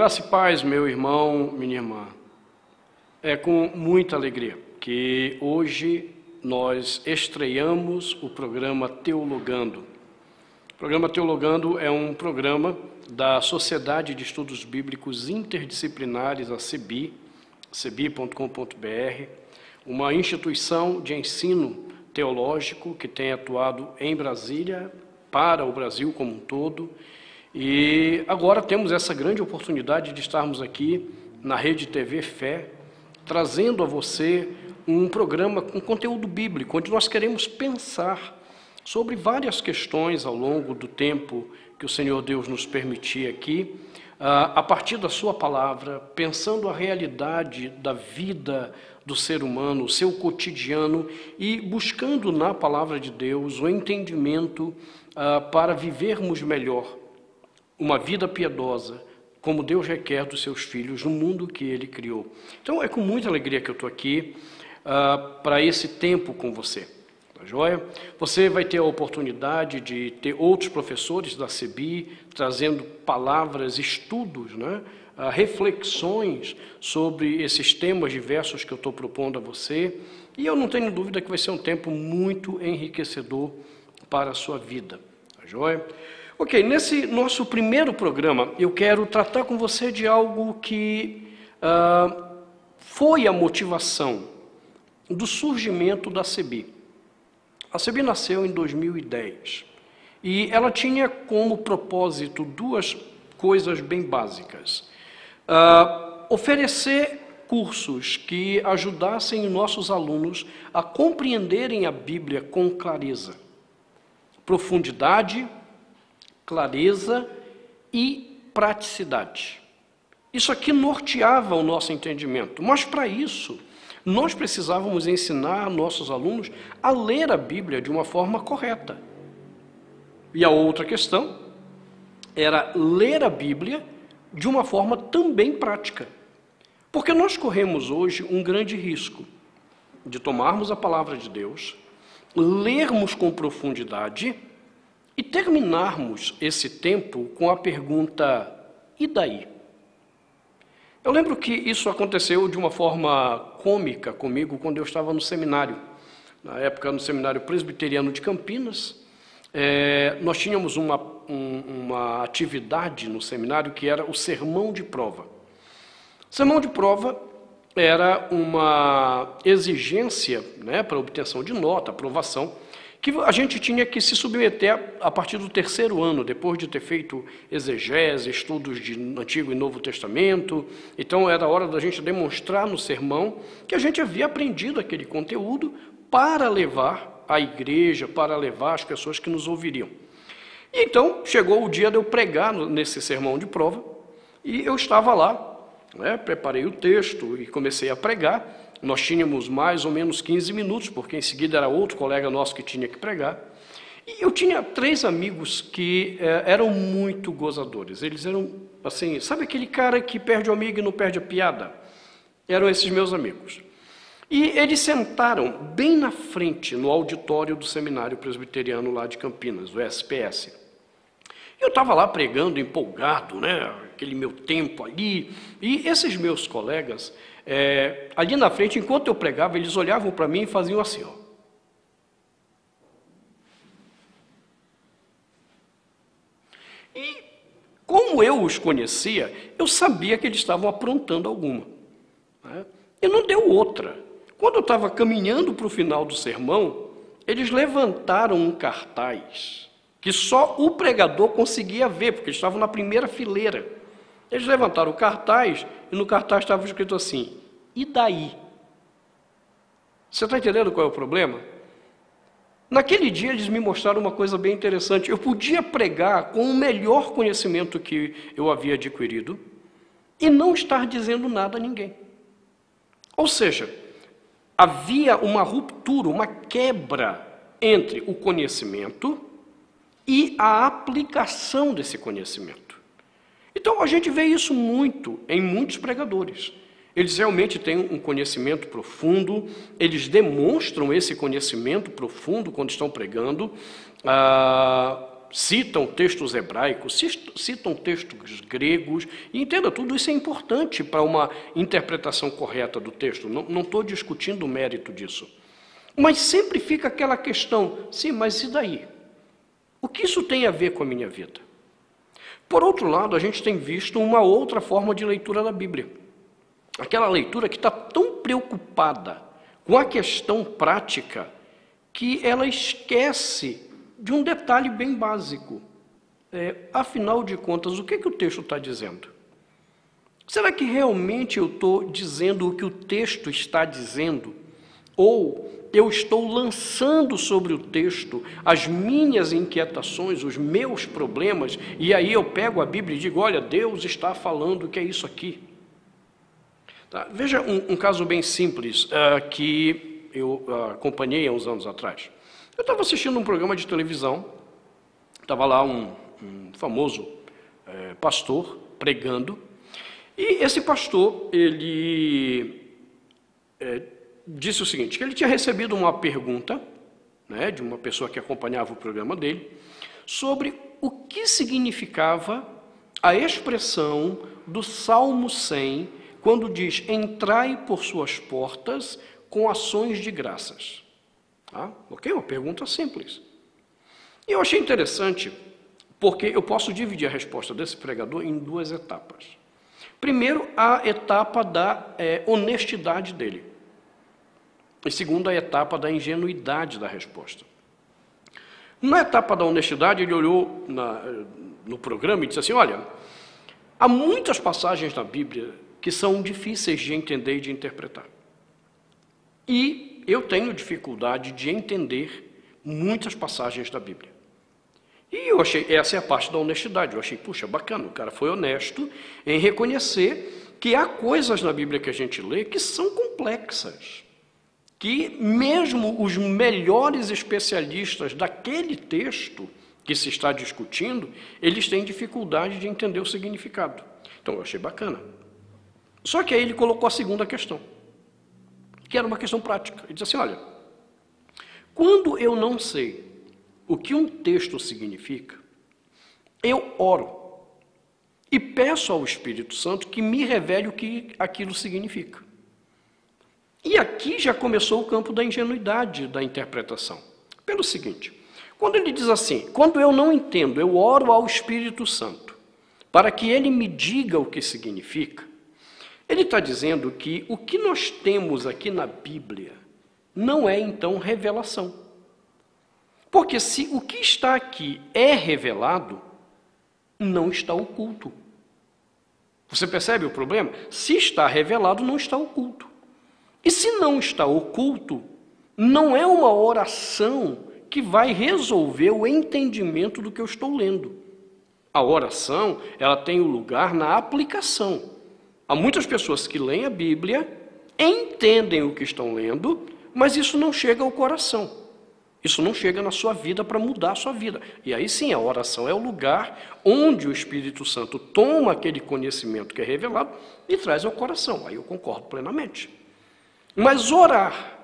Graça e paz, meu irmão, minha irmã. É com muita alegria que hoje nós estreamos o programa Teologando. O programa Teologando é um programa da Sociedade de Estudos Bíblicos Interdisciplinares, a CEBI, cebi.com.br, uma instituição de ensino teológico que tem atuado em Brasília, para o Brasil como um todo. E agora temos essa grande oportunidade de estarmos aqui na Rede TV Fé, trazendo a você um programa com conteúdo bíblico, onde nós queremos pensar sobre várias questões ao longo do tempo que o Senhor Deus nos permitir aqui, a partir da sua palavra, pensando a realidade da vida do ser humano, o seu cotidiano, e buscando na palavra de Deus o entendimento para vivermos melhor uma vida piedosa, como Deus requer dos seus filhos no mundo que Ele criou. Então é com muita alegria que eu estou aqui para esse tempo com você. Tá joia? Você vai ter a oportunidade de ter outros professores da CEBI trazendo palavras, estudos, né? Reflexões sobre esses temas diversos que eu estou propondo a você. E eu não tenho dúvida que vai ser um tempo muito enriquecedor para a sua vida. Tá joia? Ok, nesse nosso primeiro programa, eu quero tratar com você de algo que foi a motivação do surgimento da CEBI. A CEBI nasceu em 2010 e ela tinha como propósito duas coisas bem básicas. Oferecer cursos que ajudassem nossos alunos a compreenderem a Bíblia com clareza, profundidade, clareza e praticidade. Isso aqui norteava o nosso entendimento, mas para isso nós precisávamos ensinar nossos alunos a ler a Bíblia de uma forma correta. E a outra questão era ler a Bíblia de uma forma também prática. Porque nós corremos hoje um grande risco de tomarmos a palavra de Deus, lermos com profundidade e terminarmos esse tempo com a pergunta: e daí? Eu lembro que isso aconteceu de uma forma cômica comigo quando eu estava no seminário. Na época, no Seminário Presbiteriano de Campinas, nós tínhamos uma atividade no seminário que era o sermão de prova. Sermão de prova era uma exigência, né, para obtenção de nota, aprovação, que a gente tinha que se submeter a partir do terceiro ano, depois de ter feito exegese, estudos de Antigo e Novo Testamento. Então, era hora da gente demonstrar no sermão que a gente havia aprendido aquele conteúdo para levar à igreja, para levar as pessoas que nos ouviriam. E então, chegou o dia de eu pregar nesse sermão de prova, e eu estava lá, né, preparei o texto e comecei a pregar. Nós tínhamos mais ou menos 15 minutos, porque em seguida era outro colega nosso que tinha que pregar. E eu tinha 3 amigos que eram muito gozadores. Eles eram, assim, sabe aquele cara que perde o amigo e não perde a piada? Eram esses meus amigos. E eles sentaram bem na frente, no auditório do Seminário Presbiteriano lá de Campinas, o SPS. Eu estava lá pregando, empolgado, né? Aquele meu tempo ali. E esses meus colegas, ali na frente, enquanto eu pregava, eles olhavam para mim e faziam assim, ó. E como eu os conhecia, eu sabia que eles estavam aprontando alguma, né? E não deu outra. Quando eu estava caminhando para o final do sermão, eles levantaram um cartaz que só o pregador conseguia ver, porque eles estavam na primeira fileira. Eles levantaram o cartaz, e no cartaz estava escrito assim: e daí? Você está entendendo qual é o problema? Naquele dia eles me mostraram uma coisa bem interessante. Eu podia pregar com o melhor conhecimento que eu havia adquirido e não estar dizendo nada a ninguém. Ou seja, havia uma ruptura, uma quebra entre o conhecimento e a aplicação desse conhecimento. Então, a gente vê isso muito em muitos pregadores. Eles realmente têm um conhecimento profundo, eles demonstram esse conhecimento profundo quando estão pregando, citam textos hebraicos, citam textos gregos, e entenda, tudo isso é importante para uma interpretação correta do texto, não estou discutindo o mérito disso. Mas sempre fica aquela questão, sim, mas e daí? O que isso tem a ver com a minha vida? Por outro lado, a gente tem visto uma outra forma de leitura da Bíblia. Aquela leitura que está tão preocupada com a questão prática que ela esquece de um detalhe bem básico. Afinal de contas, o que o texto está dizendo? Será que realmente eu estou dizendo o que o texto está dizendo? Ou eu estou lançando sobre o texto as minhas inquietações, os meus problemas, e aí eu pego a Bíblia e digo, olha, Deus está falando que é isso aqui. Tá? Veja um caso bem simples que eu acompanhei há uns anos atrás. Eu estava assistindo um programa de televisão, estava lá um famoso pastor pregando, e esse pastor, ele disse o seguinte, que ele tinha recebido uma pergunta, né, de uma pessoa que acompanhava o programa dele, sobre o que significava a expressão do Salmo 100, quando diz, entrai por suas portas com ações de graças. Ok? Uma pergunta simples. E eu achei interessante, porque eu posso dividir a resposta desse pregador em duas etapas. Primeiro, a etapa da honestidade dele. E segundo, a etapa da ingenuidade da resposta. Na etapa da honestidade, ele olhou no programa e disse assim, olha, há muitas passagens na Bíblia que são difíceis de entender e de interpretar. E eu tenho dificuldade de entender muitas passagens da Bíblia. E eu achei, essa é a parte da honestidade, eu achei, puxa, bacana, o cara foi honesto em reconhecer que há coisas na Bíblia que a gente lê que são complexas, que mesmo os melhores especialistas daquele texto que se está discutindo, eles têm dificuldade de entender o significado. Então, eu achei bacana. Só que aí ele colocou a segunda questão, que era uma questão prática. Ele disse assim, olha, quando eu não sei o que um texto significa, eu oro e peço ao Espírito Santo que me revele o que aquilo significa. E aqui já começou o campo da ingenuidade da interpretação. Pelo seguinte, quando ele diz assim, quando eu não entendo, eu oro ao Espírito Santo para que ele me diga o que significa, ele está dizendo que o que nós temos aqui na Bíblia não é, então, revelação. Porque se o que está aqui é revelado, não está oculto. Você percebe o problema? Se está revelado, não está oculto. E se não está oculto, não é uma oração que vai resolver o entendimento do que eu estou lendo. A oração, ela tem o lugar na aplicação. Há muitas pessoas que leem a Bíblia, entendem o que estão lendo, mas isso não chega ao coração. Isso não chega na sua vida para mudar a sua vida. E aí sim, a oração é o lugar onde o Espírito Santo toma aquele conhecimento que é revelado e traz ao coração. Aí eu concordo plenamente. Mas orar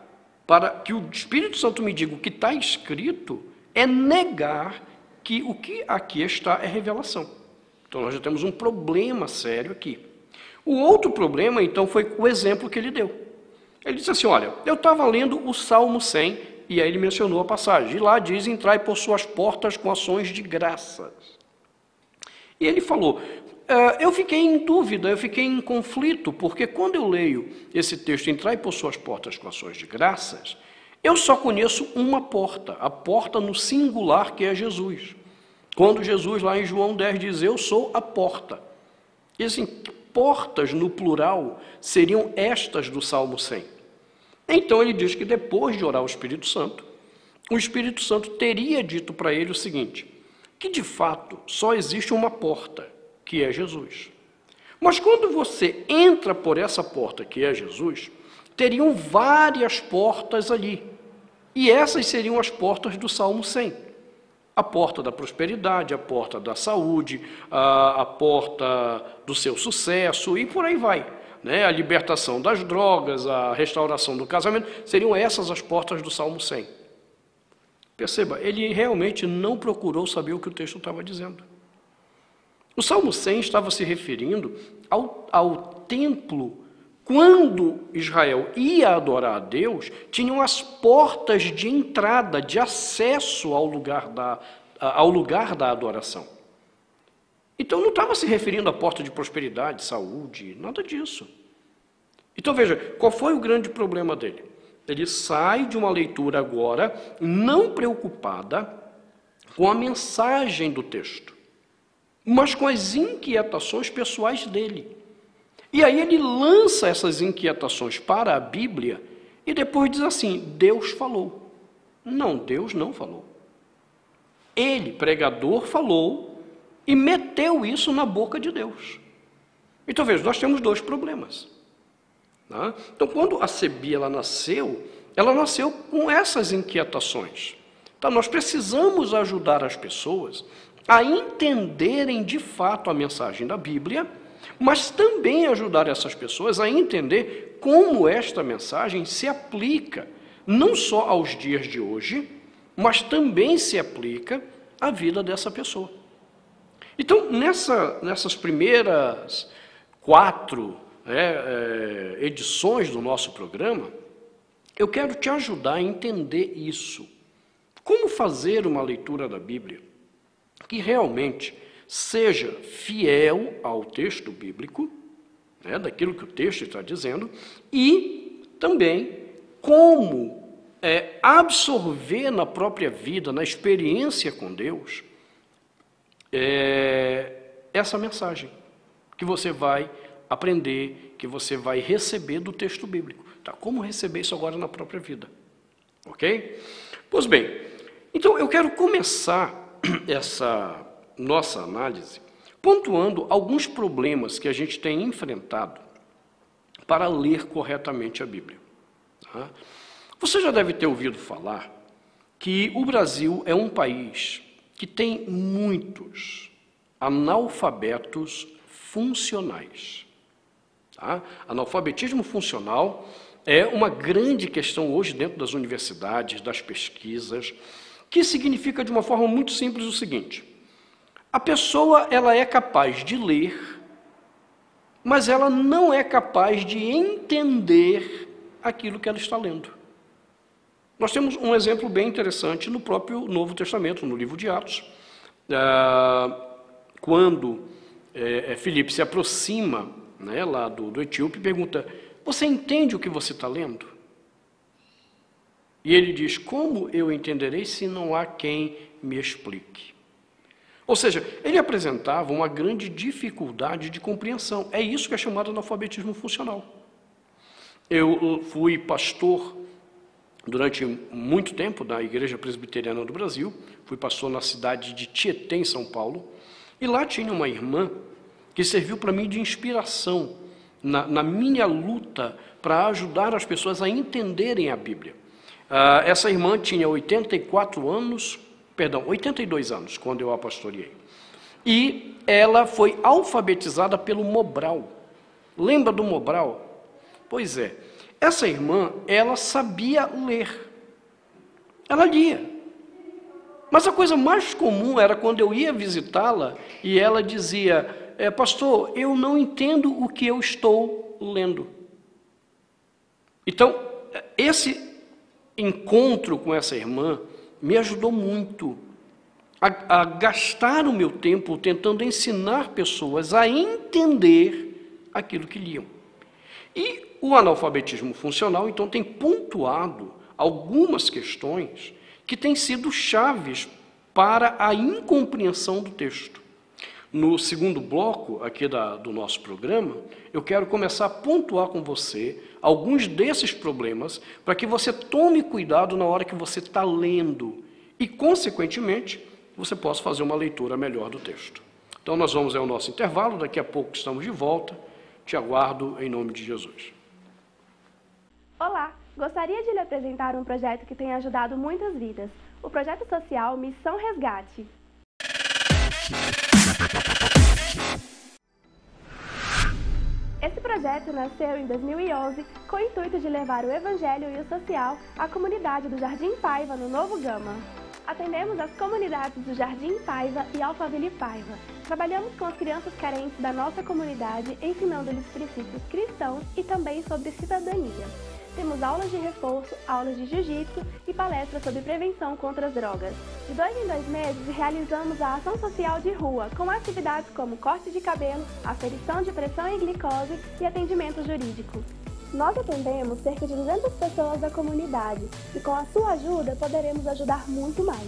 para que o Espírito Santo me diga o que está escrito é negar que o que aqui está é revelação. Então nós já temos um problema sério aqui. O outro problema, então, foi o exemplo que ele deu. Ele disse assim, olha, eu estava lendo o Salmo 100, e aí ele mencionou a passagem, e lá diz, entrai por suas portas com ações de graças. E ele falou, eu fiquei em dúvida, eu fiquei em conflito, porque quando eu leio esse texto, entrai por suas portas com ações de graças, eu só conheço uma porta, a porta no singular que é Jesus. Quando Jesus, lá em João 10, diz, eu sou a porta. E assim, portas no plural seriam estas do Salmo 100. Então ele diz que depois de orar ao Espírito Santo, o Espírito Santo teria dito para ele o seguinte, que de fato só existe uma porta, que é Jesus. Mas quando você entra por essa porta, que é Jesus, teriam várias portas ali. E essas seriam as portas do Salmo 100. A porta da prosperidade, a porta da saúde, a porta do seu sucesso e por aí vai. Né? A libertação das drogas, a restauração do casamento, seriam essas as portas do Salmo 100. Perceba, ele realmente não procurou saber o que o texto estava dizendo. O Salmo 100 estava se referindo ao templo. Quando Israel ia adorar a Deus, tinham as portas de entrada, de acesso ao lugar da adoração. Então não estava se referindo à porta de prosperidade, saúde, nada disso. Então veja, qual foi o grande problema dele? Ele sai de uma leitura agora não preocupada com a mensagem do texto, mas com as inquietações pessoais dele. E aí ele lança essas inquietações para a Bíblia e depois diz assim, Deus falou. Não, Deus não falou. Ele, pregador, falou e meteu isso na boca de Deus. Então veja, nós temos dois problemas. Tá? Então quando a Sebi ela nasceu com essas inquietações. Então nós precisamos ajudar as pessoas a entenderem de fato a mensagem da Bíblia, mas também ajudar essas pessoas a entender como esta mensagem se aplica, não só aos dias de hoje, mas também se aplica à vida dessa pessoa. Então, nessas primeiras 4 edições do nosso programa, eu quero te ajudar a entender isso. Como fazer uma leitura da Bíblia que realmente seja fiel ao texto bíblico, daquilo que o texto está dizendo, e também como absorver na própria vida, na experiência com Deus, essa mensagem que você vai aprender, que você vai receber do texto bíblico. Tá? Como receber isso agora na própria vida? Ok? Pois bem, então eu quero começar essa nossa análise pontuando alguns problemas que a gente tem enfrentado para ler corretamente a Bíblia. Tá? Você já deve ter ouvido falar que o Brasil é um país que tem muitos analfabetos funcionais. Tá? Analfabetismo funcional é uma grande questão hoje dentro das universidades, das pesquisas, que significa de uma forma muito simples o seguinte: a pessoa ela é capaz de ler, mas ela não é capaz de entender aquilo que ela está lendo. Nós temos um exemplo bem interessante no próprio Novo Testamento, no livro de Atos, quando Filipe se aproxima lá do etíope e pergunta, você entende o que você está lendo? E ele diz, como eu entenderei se não há quem me explique? Ou seja, ele apresentava uma grande dificuldade de compreensão. É isso que é chamado de analfabetismo funcional. Eu fui pastor durante muito tempo da Igreja Presbiteriana do Brasil, fui pastor na cidade de Tietê, em São Paulo, e lá tinha uma irmã que serviu para mim de inspiração na minha luta para ajudar as pessoas a entenderem a Bíblia. Essa irmã tinha 82 anos, quando eu a pastoreei. E ela foi alfabetizada pelo Mobral. Lembra do Mobral? Pois é. Essa irmã, ela sabia ler. Ela lia. Mas a coisa mais comum era quando eu ia visitá-la e ela dizia, pastor, eu não entendo o que eu estou lendo. Então, esse encontro com essa irmã me ajudou muito a gastar o meu tempo tentando ensinar pessoas a entender aquilo que liam. E o analfabetismo funcional, então, tem pontuado algumas questões que têm sido chaves para a incompreensão do texto. No segundo bloco aqui do nosso programa, eu quero começar a pontuar com você alguns desses problemas para que você tome cuidado na hora que você está lendo e, consequentemente, você possa fazer uma leitura melhor do texto. Então, nós vamos ao nosso intervalo, daqui a pouco estamos de volta. Te aguardo em nome de Jesus. Olá, gostaria de lhe apresentar um projeto que tem ajudado muitas vidas. O projeto social Missão Resgate. Esse projeto nasceu em 2011 com o intuito de levar o Evangelho e o social à comunidade do Jardim Paiva, no Novo Gama. Atendemos as comunidades do Jardim Paiva e Alphaville Paiva. Trabalhamos com as crianças carentes da nossa comunidade, ensinando-lhes princípios cristãos e também sobre cidadania. Temos aulas de reforço, aulas de jiu-jitsu e palestras sobre prevenção contra as drogas. De 2 em 2 meses, realizamos a ação social de rua, com atividades como corte de cabelo, aferição de pressão e glicose e atendimento jurídico. Nós atendemos cerca de 200 pessoas da comunidade e com a sua ajuda poderemos ajudar muito mais.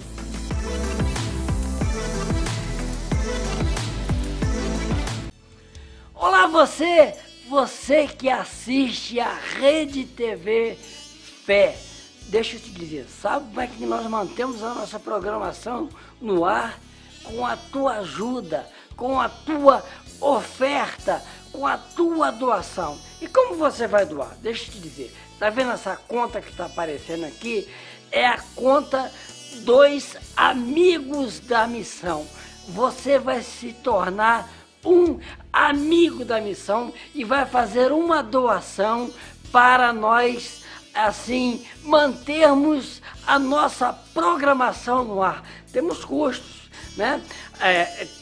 Olá você que assiste a Rede TV Fé. Deixa eu te dizer, sabe como é que nós mantemos a nossa programação no ar? Com a tua ajuda, com a tua oferta, com a tua doação. E como você vai doar? Deixa eu te dizer, tá vendo essa conta que está aparecendo aqui? É a conta dos Amigos da Missão. Você vai se tornar um amigo da missão e vai fazer uma doação para nós, assim, mantermos a nossa programação no ar. Temos custos, né?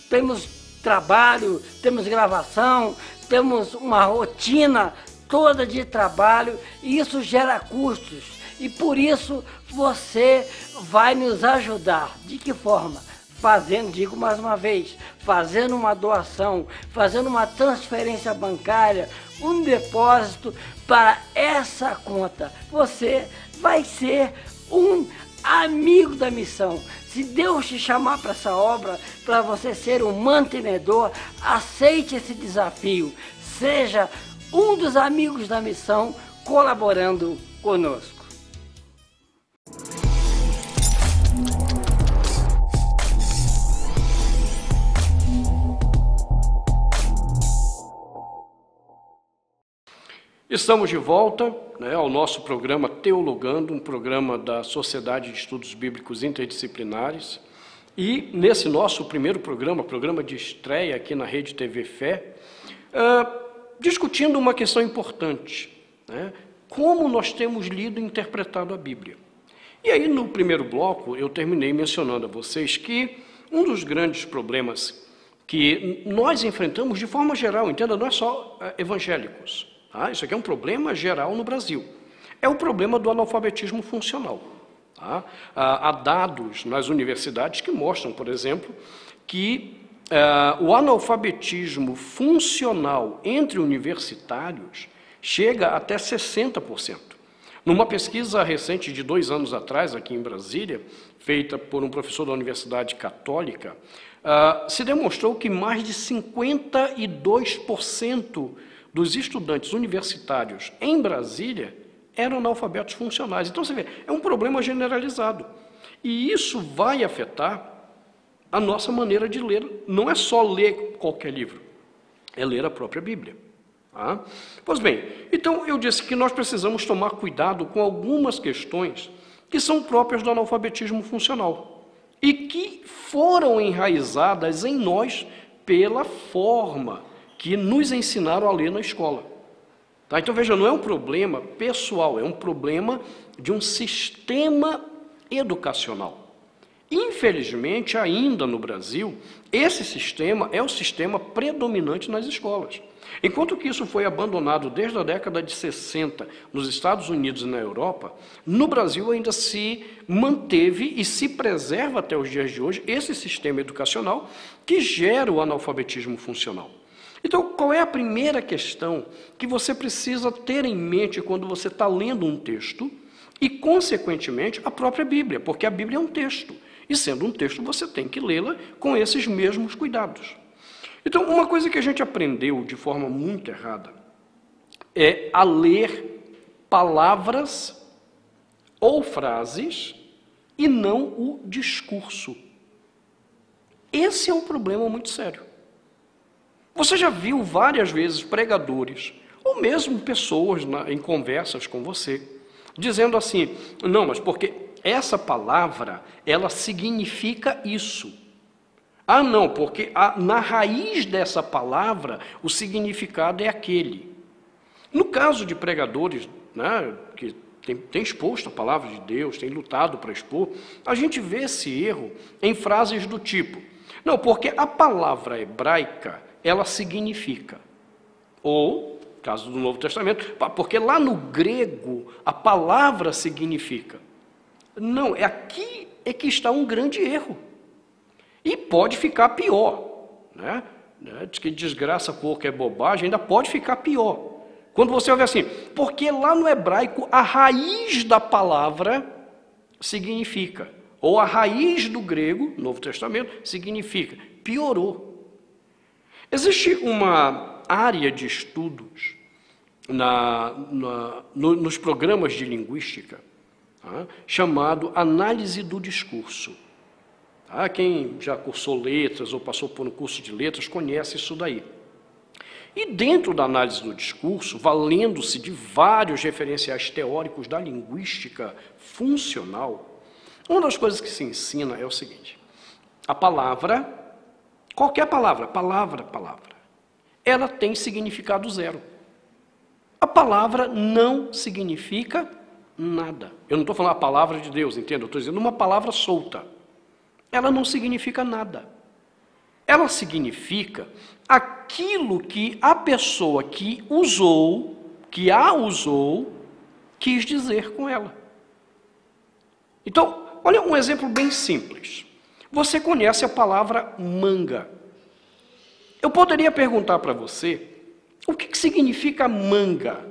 Temos trabalho, temos gravação, temos uma rotina toda de trabalho e isso gera custos. E por isso você vai nos ajudar. De que forma? Fazendo, digo mais uma vez, fazendo uma doação, fazendo uma transferência bancária, um depósito para essa conta. Você vai ser um amigo da missão. Se Deus te chamar para essa obra, para você ser um mantenedor, aceite esse desafio. Seja um dos amigos da missão colaborando conosco. Estamos de volta, ao nosso programa Teologando, um programa da Sociedade de Estudos Bíblicos Interdisciplinares. E nesse nosso primeiro programa de estreia aqui na Rede TV Fé, discutindo uma questão importante, como nós temos lido e interpretado a Bíblia. E aí no primeiro bloco eu terminei mencionando a vocês que um dos grandes problemas que nós enfrentamos de forma geral, entenda, não é só evangélicos, isso aqui é um problema geral no Brasil. É o problema do analfabetismo funcional. Há dados nas universidades que mostram, por exemplo, que o analfabetismo funcional entre universitários chega até 60%. Numa pesquisa recente de 2 anos atrás, aqui em Brasília, feita por um professor da Universidade Católica, se demonstrou que mais de 52% dos estudantes universitários em Brasília eram analfabetos funcionais. Então, você vê, é um problema generalizado. E isso vai afetar a nossa maneira de ler. Não é só ler qualquer livro, é ler a própria Bíblia. Pois bem, então eu disse que nós precisamos tomar cuidado com algumas questões que são próprias do analfabetismo funcional e que foram enraizadas em nós pela forma que nos ensinaram a ler na escola. Então, veja, não é um problema pessoal, é um problema de um sistema educacional. Infelizmente, ainda no Brasil, esse sistema é o sistema predominante nas escolas. Enquanto que isso foi abandonado desde a década de 60 nos Estados Unidos e na Europa, no Brasil ainda se manteve e se preserva até os dias de hoje esse sistema educacional que gera o analfabetismo funcional. Então, qual é a primeira questão que você precisa ter em mente quando você está lendo um texto e, consequentemente, a própria Bíblia, porque a Bíblia é um texto, e sendo um texto, você tem que lê-la com esses mesmos cuidados. Então, uma coisa que a gente aprendeu de forma muito errada é a ler palavras ou frases e não o discurso. Esse é um problema muito sério. Você já viu várias vezes pregadores, ou mesmo pessoas em conversas com você, dizendo assim, não, mas porque essa palavra, ela significa isso. Não, porque na raiz dessa palavra, o significado é aquele. No caso de pregadores, que tem exposto a palavra de Deus, tem lutado para expor, a gente vê esse erro em frases do tipo: não, porque a palavra hebraica, ela significa. Ou, caso do Novo Testamento, porque lá no grego a palavra significa. Não, aqui é que está um grande erro. E pode ficar pior, né? Diz que desgraça pouco é bobagem, ainda pode ficar pior. Quando você ouve assim, porque lá no hebraico a raiz da palavra significa, ou a raiz do grego, Novo Testamento, significa, piorou. Existe uma área de estudos nos programas de linguística, chamado análise do discurso. Quem já cursou letras ou passou por um curso de letras conhece isso daí. E dentro da análise do discurso, valendo-se de vários referenciais teóricos da linguística funcional, uma das coisas que se ensina é o seguinte: a palavra, qualquer palavra, ela tem significado zero. A palavra não significa nada. Eu não estou falando a palavra de Deus, entenda? Eu estou dizendo uma palavra solta. Ela não significa nada. Ela significa aquilo que a pessoa que a usou, quis dizer com ela. Então, olha um exemplo bem simples. Você conhece a palavra manga. Eu poderia perguntar para você o que significa manga.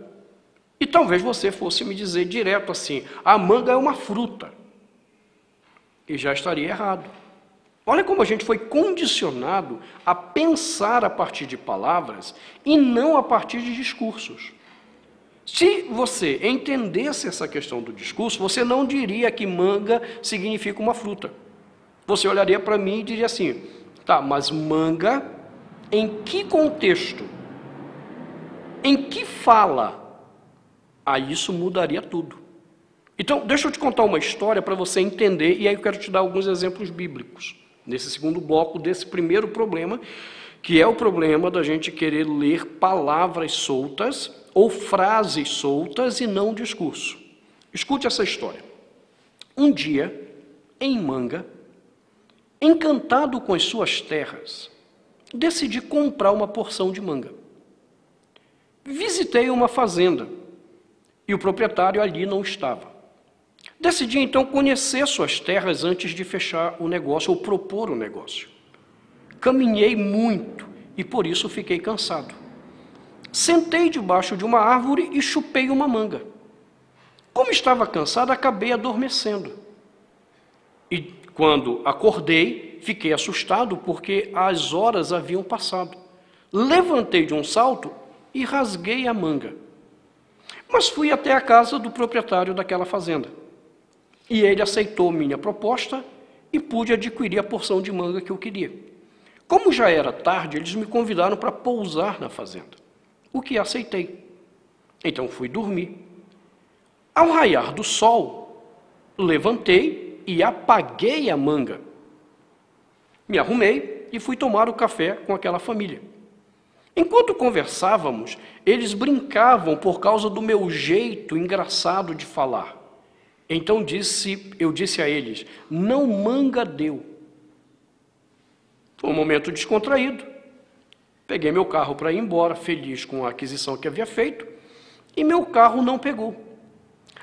E talvez você fosse me dizer direto assim: a manga é uma fruta. E já estaria errado. Olha como a gente foi condicionado a pensar a partir de palavras e não a partir de discursos. Se você entendesse essa questão do discurso, você não diria que manga significa uma fruta. Você olharia para mim e diria assim: tá, mas manga em que contexto? Em que fala? Aí isso mudaria tudo. Então, deixa eu te contar uma história para você entender, e aí eu quero te dar alguns exemplos bíblicos, nesse segundo bloco desse primeiro problema, que é o problema da gente querer ler palavras soltas ou frases soltas e não discurso. Escute essa história. Um dia, em Manga, encantado com as suas terras, decidi comprar uma porção de manga. Visitei uma fazenda e o proprietário ali não estava. Decidi então conhecer suas terras antes de fechar o negócio ou propor o negócio. Caminhei muito e por isso fiquei cansado. Sentei debaixo de uma árvore e chupei uma manga. Como estava cansado, acabei adormecendo. E quando acordei, fiquei assustado porque as horas haviam passado. Levantei de um salto e rasguei a manga. Mas fui até a casa do proprietário daquela fazenda. E ele aceitou minha proposta e pude adquirir a porção de manga que eu queria. Como já era tarde, eles me convidaram para pousar na fazenda, o que aceitei. Então fui dormir. Ao raiar do sol, levantei e apaguei a manga. Me arrumei e fui tomar o café com aquela família. Enquanto conversávamos, eles brincavam por causa do meu jeito engraçado de falar. Então eu disse a eles: não manga deu. Foi um momento descontraído. Peguei meu carro para ir embora, feliz com a aquisição que havia feito, e meu carro não pegou.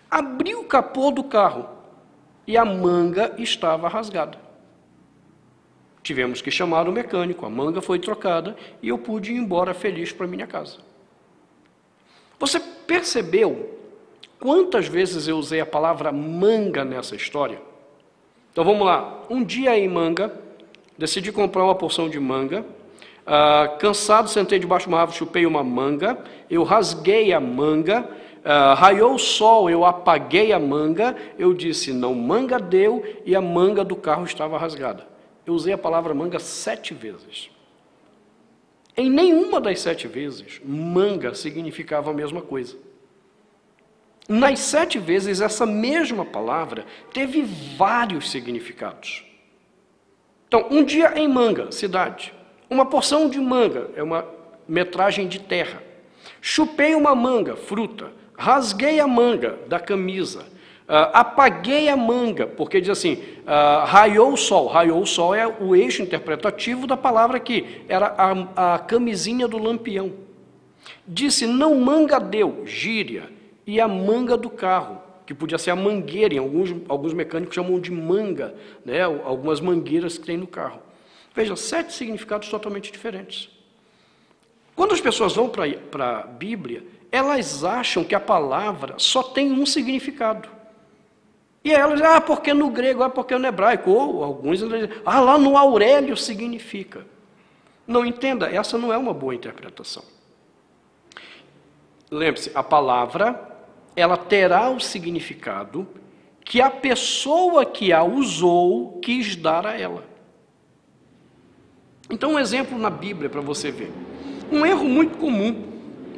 Abri o capô do carro e a manga estava rasgada. Tivemos que chamar o mecânico, a manga foi trocada e eu pude ir embora feliz para minha casa. Você percebeu quantas vezes eu usei a palavra manga nessa história? Então vamos lá. Um dia em Manga, decidi comprar uma porção de manga. Cansado, sentei debaixo de uma árvore, chupei uma manga. Eu rasguei a manga. Raiou o sol, eu apaguei a manga. Eu disse: não manga deu, e a manga do carro estava rasgada. Eu usei a palavra manga 7 vezes. Em nenhuma das 7 vezes, manga significava a mesma coisa. Nas 7 vezes, essa mesma palavra teve vários significados. Então, um dia em Manga, cidade. Uma porção de manga, é uma metragem de terra. Chupei uma manga, fruta. rasguei a manga da camisa, apaguei a manga, porque diz assim, raiou o sol. Raiou o sol é o eixo interpretativo da palavra que era a camisinha do lampião. Disse, não manga deu, gíria, e a manga do carro, que podia ser a mangueira, em alguns mecânicos chamam de manga, né, algumas mangueiras que tem no carro. Veja, 7 significados totalmente diferentes. Quando as pessoas vão para a Bíblia, elas acham que a palavra só tem um significado. E elas dizem, porque no grego, porque no hebraico, ou alguns dizem, lá no Aurélio significa. Não entenda, essa não é uma boa interpretação. Lembre-se, a palavra, ela terá o significado que a pessoa que a usou quis dar a ela. Então, um exemplo na Bíblia para você ver. Um erro muito comum,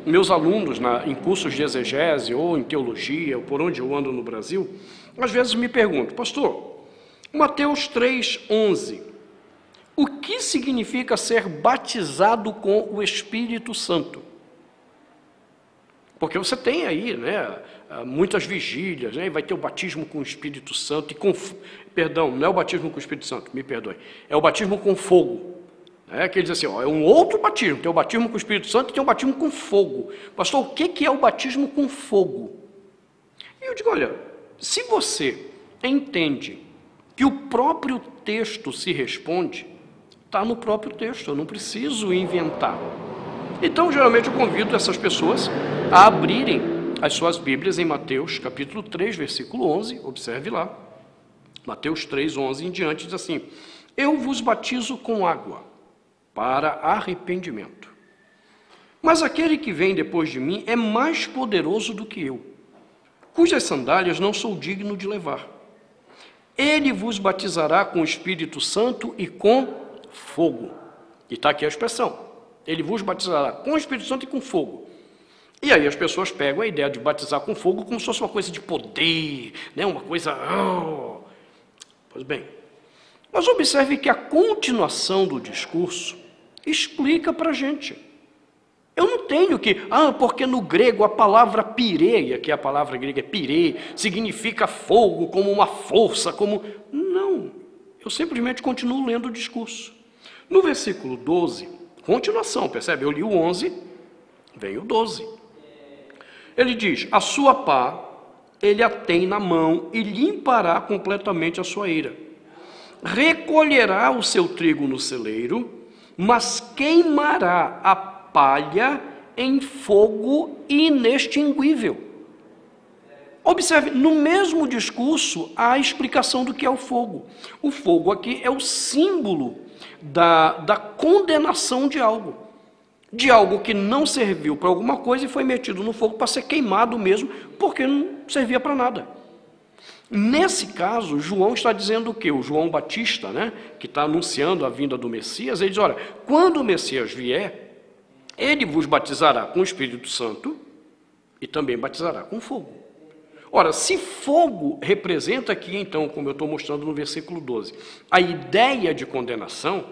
meus alunos em cursos de exegese ou em teologia, ou por onde eu ando no Brasil, às vezes me perguntam, pastor, Mateus 3:11, o que significa ser batizado com o Espírito Santo? Porque você tem aí, né, muitas vigílias, né, vai ter o batismo com o Espírito Santo, perdão, não é o batismo com o Espírito Santo, me perdoe, é o batismo com fogo. Que ele diz assim, é um outro batismo, tem o batismo com o Espírito Santo e tem o batismo com fogo. Pastor, o que é o batismo com fogo? E eu digo, olha, se você entende que o próprio texto se responde, está no próprio texto, eu não preciso inventar. Então, geralmente, eu convido essas pessoas a abrirem as suas Bíblias em Mateus, capítulo 3, versículo 11, observe lá, Mateus 3, 11 em diante, diz assim, eu vos batizo com água, para arrependimento. Mas aquele que vem depois de mim é mais poderoso do que eu, cujas sandálias não sou digno de levar. Ele vos batizará com o Espírito Santo e com fogo. E está aqui a expressão. Ele vos batizará com o Espírito Santo e com fogo. E aí as pessoas pegam a ideia de batizar com fogo como se fosse uma coisa de poder, né? Uma coisa... Pois bem, mas observe que a continuação do discurso explica para a gente. Eu não tenho que, porque no grego a palavra pireia, que a palavra grega é pirei, significa fogo, como uma força, como... Não, eu simplesmente continuo lendo o discurso. No versículo 12, continuação, percebe? Eu li o 11, vem o 12. Ele diz, a sua pá, ele a tem na mão e limpará completamente a sua eira. Recolherá o seu trigo no celeiro, mas queimará a palha em fogo inextinguível. Observe, no mesmo discurso, há a explicação do que é o fogo. O fogo aqui é o símbolo da condenação de algo que não serviu para alguma coisa e foi metido no fogo para ser queimado mesmo, porque não servia para nada. Nesse caso, João está dizendo o quê? O João Batista, né, que está anunciando a vinda do Messias, ele diz, olha, quando o Messias vier, ele vos batizará com o Espírito Santo e também batizará com fogo. Ora, se fogo representa aqui, então, como eu estou mostrando no versículo 12, a ideia de condenação,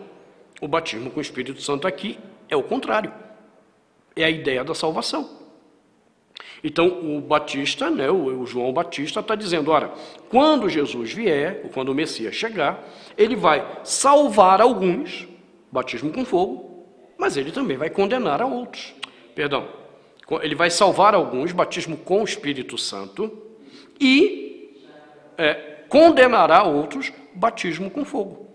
o batismo com o Espírito Santo aqui é o contrário. É a ideia da salvação. Então, o Batista, né, o João Batista está dizendo, olha, quando Jesus vier, ou quando o Messias chegar, ele vai salvar alguns, batismo com fogo, mas ele também vai condenar a outros. Perdão, ele vai salvar alguns, batismo com o Espírito Santo, e condenará outros, batismo com fogo.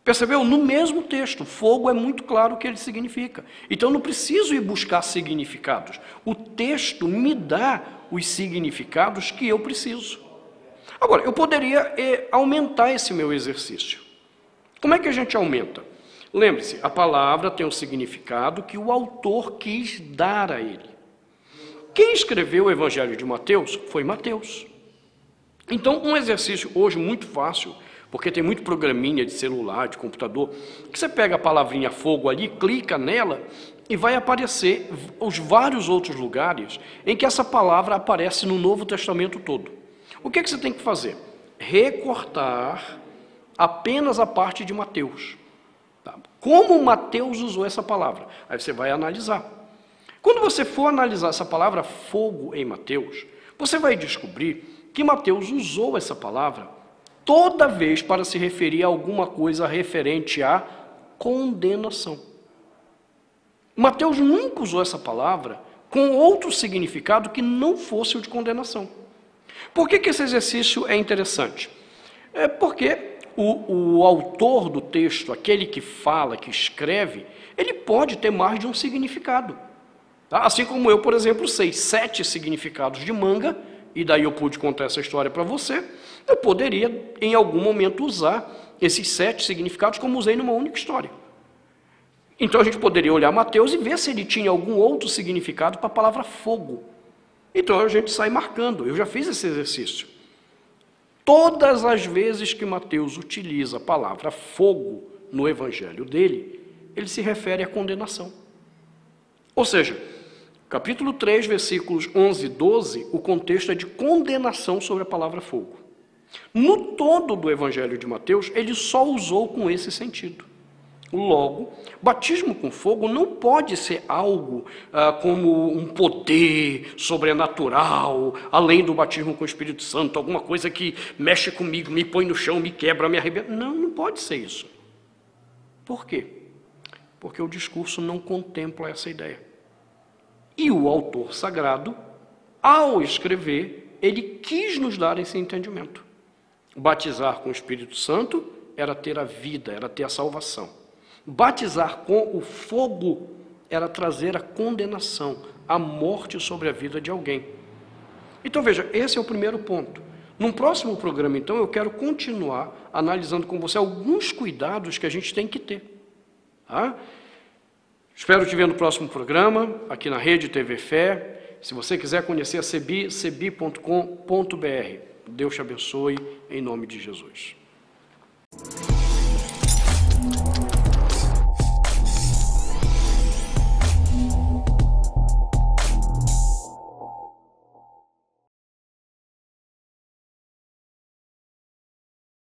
Percebeu? No mesmo texto, fogo é muito claro o que ele significa. Então, eu não preciso ir buscar significados. O texto me dá os significados que eu preciso. Agora, eu poderia aumentar esse meu exercício. Como é que a gente aumenta? Lembre-se, a palavra tem um significado que o autor quis dar a ele. Quem escreveu o Evangelho de Mateus foi Mateus. Então, um exercício hoje muito fácil, porque tem muito programinha de celular, de computador, que você pega a palavrinha fogo ali, clica nela e vai aparecer os vários outros lugares em que essa palavra aparece no Novo Testamento todo. O que você tem que fazer? Recortar apenas a parte de Mateus. Tá? Como Mateus usou essa palavra? Aí você vai analisar. Quando você for analisar essa palavra fogo em Mateus, você vai descobrir que Mateus usou essa palavra toda vez para se referir a alguma coisa referente à condenação. Mateus nunca usou essa palavra com outro significado que não fosse o de condenação. Por que esse exercício é interessante? É porque o autor do texto, aquele que fala, que escreve, ele pode ter mais de um significado. Tá? Assim como eu, por exemplo, sei 7 significados de manga, e daí eu pude contar essa história para você, eu poderia, em algum momento, usar esses 7 significados como usei numa única história. Então a gente poderia olhar Mateus e ver se ele tinha algum outro significado para a palavra fogo. Então a gente sai marcando, eu já fiz esse exercício. Todas as vezes que Mateus utiliza a palavra fogo no evangelho dele, ele se refere à condenação. Ou seja, capítulo 3, versículos 11 e 12, o contexto é de condenação sobre a palavra fogo. No todo do evangelho de Mateus, ele só usou com esse sentido. Logo, batismo com fogo não pode ser algo como um poder sobrenatural, além do batismo com o Espírito Santo, alguma coisa que mexe comigo, me põe no chão, me quebra, me arrebenta. Não, não pode ser isso. Por quê? Porque o discurso não contempla essa ideia. E o autor sagrado, ao escrever, ele quis nos dar esse entendimento. Batizar com o Espírito Santo era ter a vida, era ter a salvação. Batizar com o fogo era trazer a condenação, a morte sobre a vida de alguém. Então veja, esse é o primeiro ponto. Num próximo programa, então, eu quero continuar analisando com você alguns cuidados que a gente tem que ter. Tá? Espero te ver no próximo programa, aqui na Rede TV Fé. Se você quiser conhecer a CEBI, cebi.com.br. Deus te abençoe, em nome de Jesus.